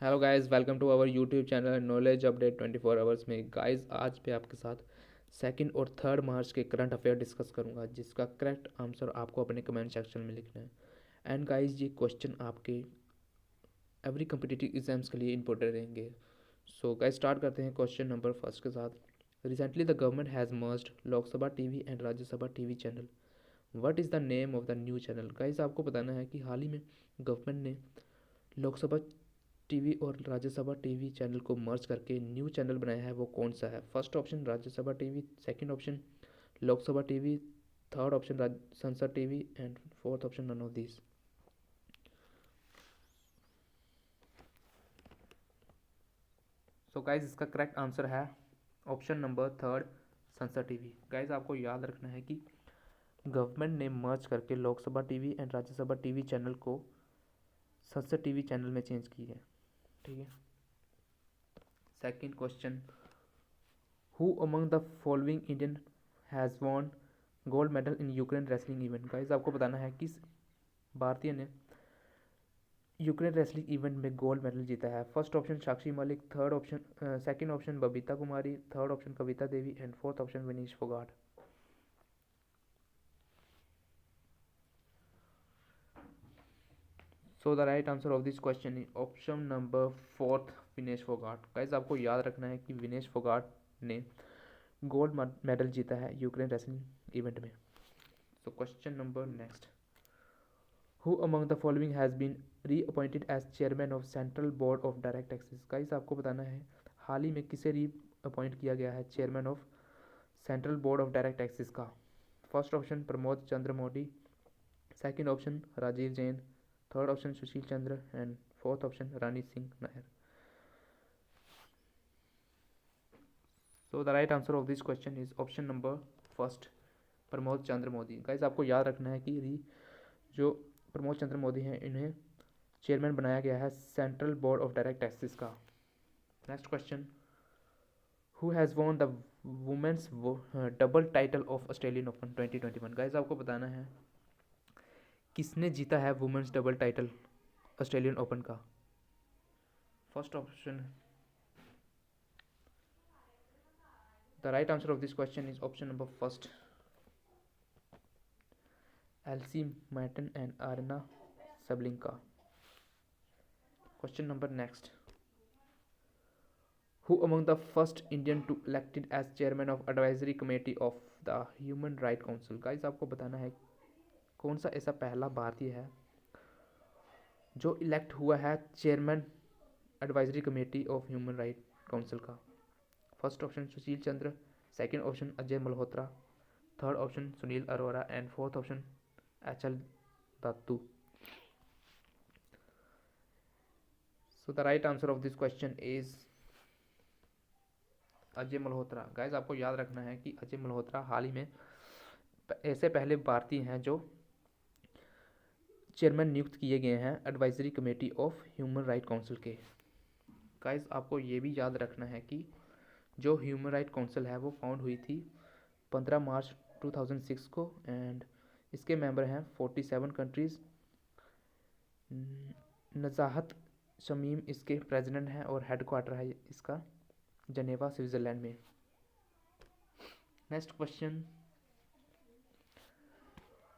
Hello guys, welcome to our YouTube channel knowledge update 24 hours में। Guys आज पे आपके साथ सेकंड और थर्ड मार्च के करंट अफेयर डिस्कस करूंगा, जिसका करेक्ट आंसर आपको अपने कमेंट सेक्शन में लिखना है। एंड गाइस ये क्वेश्चन आपके एवरी कम्पिटिटिव एग्जाम्स के लिए इंपॉर्टेंट रहेंगे। सो गाइस स्टार्ट करते हैं क्वेश्चन नंबर फर्स्ट के साथ। Recently the government has merged Lok Sabha TV and Rajya Sabha TV channel. What is the name of the new channel. Guys आपको बताना है कि हाल ही में गवर्नमेंट ने लोकसभा टीवी और राज्यसभा टीवी चैनल को मर्ज करके न्यू चैनल बनाया है, वो कौन सा है। First option Rajya Sabha TV, second option Lok Sabha TV, third option Sansad TV and fourth option none of this. So guys इसका करेक्ट आंसर है option number third, Sansad TV. Guys आपको याद रखना है कि गवर्नमेंट ने मर्ज करके Lok Sabha TV and Rajya Sabha TV channel को संसद टीवी चैनल में चेंज की है। ठीक है। Second question, who among the following Indian has won gold medal in Ukraine wrestling event. Guys आपको बताना है किस भारतीय ने यूक्रेन रेसलिंग इवेंट में गोल्ड मेडल जीता है। First option Sakshi Malik, third option second option Babita Kumari, third option Kavita Devi and fourth option Vinish Phogat. So the right answer of this question is option number fourth, Vinesh Phogat. Guys आपको याद रखना है कि विनेश फोगाट ने gold medal जीता है यूक्रेन रेसलिंग इवेंट में। So question number next, who among the following has been reappointed as chairman of central board of direct taxes. Guys आपको बताना है हाल ही में किसे रीअपॉइंट किया गया है chairman of central board of direct taxes का। First option Pramod Chandra Modi, second option Rajiv Jain, third option Sushil Chandra and fourth option Rani Singh Nair. So the right answer of this question is option number first, Pramod Chandra Modi. Guys आपको याद रखना है कि जो प्रमोद चंद्र मोदी हैं इन्हें चेयरमैन बनाया गया है central board of direct taxes का। Next question, who has won the women's double title of Australian open 2021। Guys आपको बताना है किसने जीता है women's double title Australian open का। First option, the right answer of this question is option number first, Elise Mertens and Aryna Sabalenka. Question number next, who among the first Indian to elected as chairman of advisory committee of the Human Right Council। Guys आपको बताना है कौन सा ऐसा पहला भारतीय है जो इलेक्ट हुआ है chairman advisory committee of human right council का। First option Sushil Chandra, second option Ajay Malhotra, third option Sunil Arora and fourth option H L Dattu. So the right answer of this question is Ajay Malhotra. Guys आपको याद रखना है कि अजय मल्होत्रा हाल ही में ऐसे पहले भारतीय हैं जो चेयरमैन नियुक्त किए गए हैं advisory committee of human right council के। गाइस आपको ये भी याद रखना है कि जो ह्यूमन राइट काउंसिल है वो फाउंड हुई थी 15 मार्च 2006 को एंड इसके मेंबर हैं 47 कंट्रीज़। नज़ाहत शमीम इसके प्रेसिडेंट हैं और हेड क्वार्टर है इसका जनेवा स्विट्ज़रलैंड में। Next question,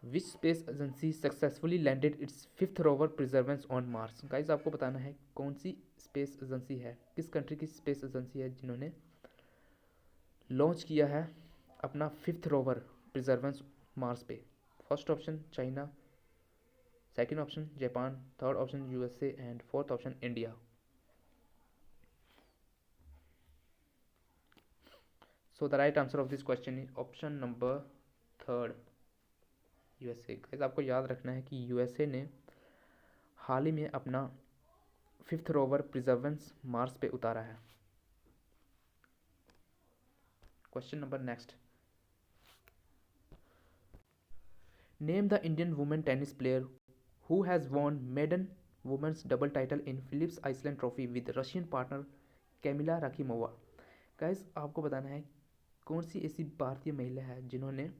which space agency successfully landed it's fifth rover प्रिजर्वेंस on Mars. Guys आपको बताना है कौन सी स्पेस एजेंसी है, किस कंट्री की स्पेस एजेंसी है जिन्होंने लॉन्च किया है अपना फिफ्थ रोवर प्रिजर्वेंस मार्स पे। First option China, second option Japan, third option USA and fourth option India. So the right answer of this question is option number third, USA. Guys आपको याद रखना है कि यूएसए ने हाल ही में अपना फिफ्थ रोवर प्रिजर्वेंस मार्स पे उतारा है। Question number next, name the Indian women tennis player who has won maiden women's double title in Phillips Island trophy with Russian partner Kamilla Rakhimova. Guys आपको बताना है कौन सी ऐसी भारतीय महिला है जिन्होंने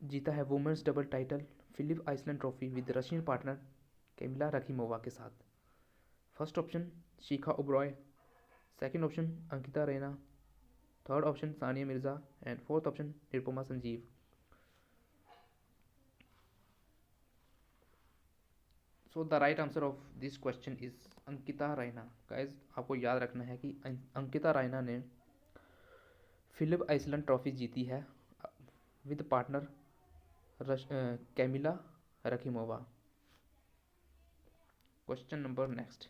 जीता है women's double title Phillip Island trophy with Russian partner Kamilla Rakhimova के साथ। First option Shikha Oberoi, second option Ankita Raina, third option Sania Mirza and fourth option Nirupama Sanjeev. So the right answer of this question is Ankita Raina. Guys आपको याद रखना है कि अंकिता रैना ने फिलिप आइसलैंड ट्रॉफी जीती है with partner Kamilla Rakhimova. Question number next,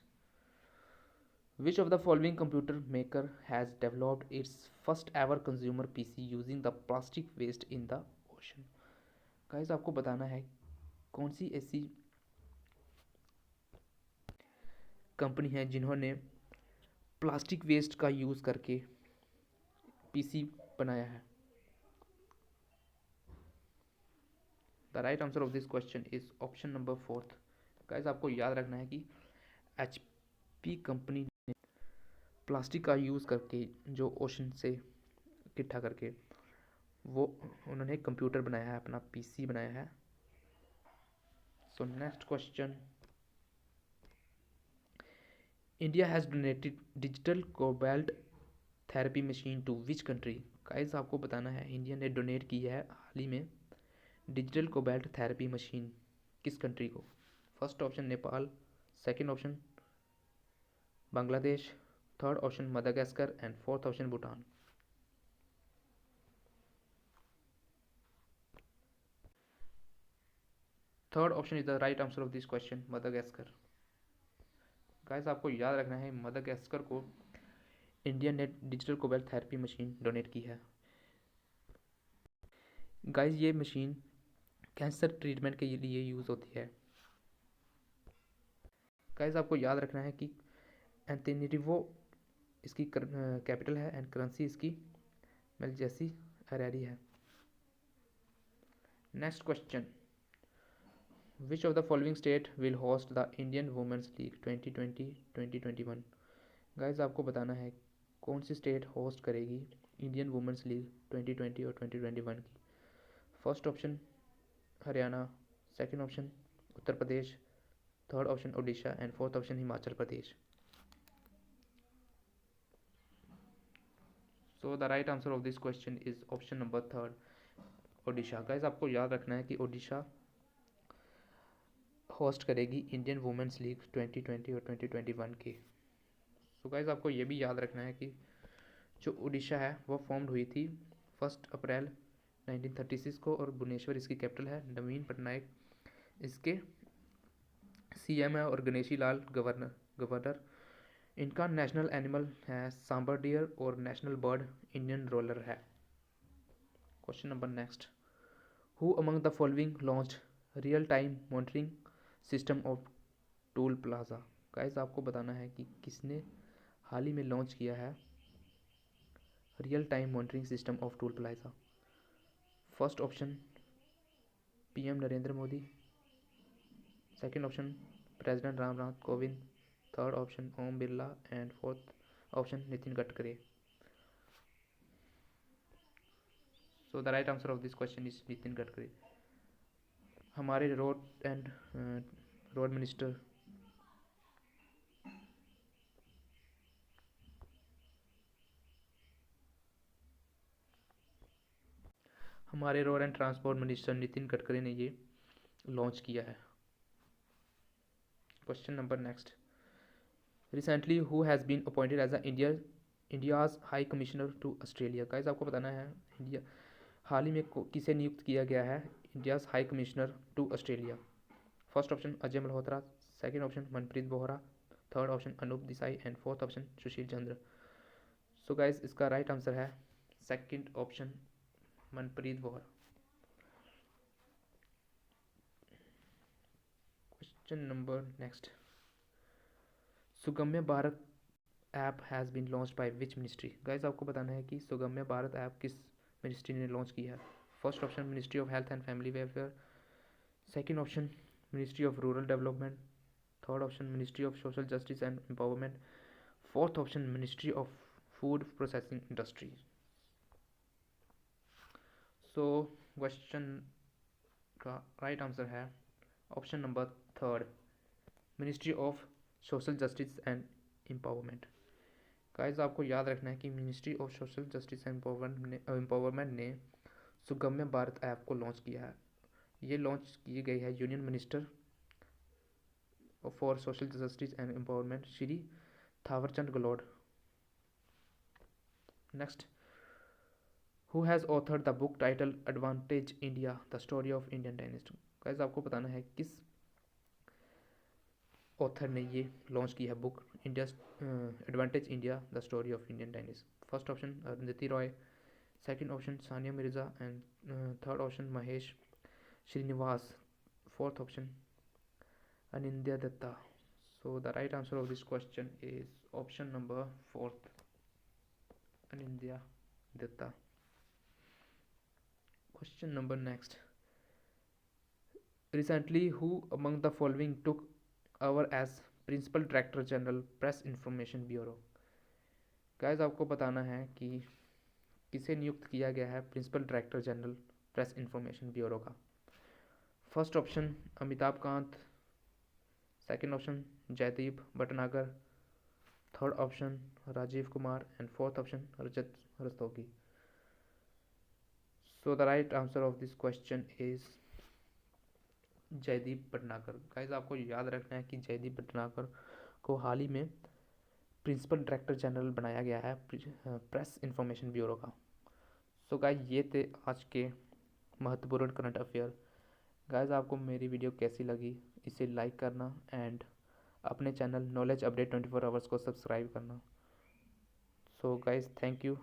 which of the following computer maker has developed its first ever consumer PC using the plastic waste in the ocean? Guys आपको बताना है कौन सी ऐसी company है जिन्होंने plastic waste का use करके PC बनाया है। The right answer of this question is option number fourth. Guys आपको याद रखना है कि HP कंपनी ने प्लास्टिक का यूज़ करके जो ओशन से इकट्ठा करके वो उन्होंने कंप्यूटर बनाया है, अपना पीसी बनाया है। So next question, India has donated digital cobalt therapy machine to which country? Guys आपको बताना है इंडिया ने डोनेट की है हाल ही में डिजिटल कोबाल्ट थेरेपी मशीन किस कंट्री को? First option Nepal, second option Bangladesh, third option Madagascar and fourth option Bhutan. Third option is the right answer of this question, Madagascar. Guys आपको याद रखना है मदागास्कर को इंडिया ने digital cobalt therapy machine donate की है। गाइस ये मशीन कैंसर ट्रीटमेंट के लिए यूज़ होती है। गाइस आपको याद रखना है कि एंटेनिटिवो इसकी कैपिटल है एंड करेंसी इसकी मेलजेसी हरारी है। Next question, which of the following state will host the Indian women's league 2020-2021? Guys आपको बताना है कौन सी स्टेट होस्ट करेगी इंडियन वुमेंस लीग 2020 और 2021 की। First option Haryana, second option Uttar Pradesh, third option Odisha and fourth option Himachal Pradesh. So the right answer of this question is option number third, Odisha. Guys आपको याद रखना है कि ओडिशा होस्ट करेगी इंडियन वुमेंस लीग 2020 और 2021 की। सो गाइस आपको ये भी याद रखना है कि जो ओडिशा है वो फॉर्म्ड हुई थी 1 अप्रैल 1936 को और भुवनेश्वर इसकी कैपिटल है। नवीन पटनायक इसके CM है और गणेशी लाल गवर्नर। इनका नेशनल एनिमल है सांबर डियर और नेशनल बर्ड इंडियन रोलर है। Question number next, who among the following launch real time monitoring system of toll plaza? Guys आपको बताना है कि किसने हाल ही में लॉन्च किया है real time monitoring system of toll plaza. First option PM Narendra Modi, second option president Ramnath Kovind, third option Om Birla and fourth option Nitin Gadkari. So the right answer of this question is Nitin Gadkari. हमारे रोड मिनिस्टर हमारे road and transport minister Nitin Gadkari ने ये launch किया है। Question number next, recently who has been appointed as India's high commissioner to Australia? Guys आपको बताना है India हाल ही में किसे नियुक्त किया गया है India's high commissioner to Australia. First option Ajay Malhotra, second option Manpreet Bohra, third option Anoop Desai and fourth option Sushil Chandra. So guys इसका राइट आंसर है second option Manpreet Bohra. Question number next, Sugamya Bharat app has been launch by which ministry? Guys आपको बताना है कि Sugamya Bharat app किस ministry ने launch की है। First option ministry of health and family welfare, second option ministry of rural development, third option ministry of social justice and empowerment, fourth option ministry of food processing industry. So question का right answer है option number third, ministry of social justice and empowerment. Guys आपको याद रखना है कि ministry of social justice and empowerment ने सुगम्य Bharat app को launch किया है। ये लॉन्च की गई है union minister for social justice and empowerment Shri Thawarchand Gehlot. Next, who has authored the book title Advantage India the story of Indian dynast. Guys आपको बताना है किस ऑथर ने ये लॉन्च की है book India Advantage India the story of Indian dynast. First option Arundhati Roy, second option Sania Mirza and third option Mahesh Srinivas, fourth option Anindya Dutta. So the right answer of this question is option number fourth, Anindya Datta. Question number next. Recently, who among the following took over as Principal Director General Press Information Bureau? Guys आपको बताना है कि किसे नियुक्त किया गया है principal director general press information bureau का। First option Amitabh Kant, second option Jaideep Bhatnagar, third option Rajiv Kumar and fourth option Rajat Rastogi. So the right answer of this question is Jaideep Bhatnagar. Guys आपको याद रखना है कि जयदीप भटनागर को हाल ही में प्रिंसिपल डायरेक्टर जनरल बनाया गया है प्रेस इंफॉर्मेशन ब्यूरो का। सो गाइस ये थे आज के महत्वपूर्ण करंट अफेयर। गाइस आपको मेरी वीडियो कैसी लगी इसे लाइक करना एंड अपने चैनल नॉलेज अपडेट 24 आवर्स को सब्सक्राइब करना। So guys thank you.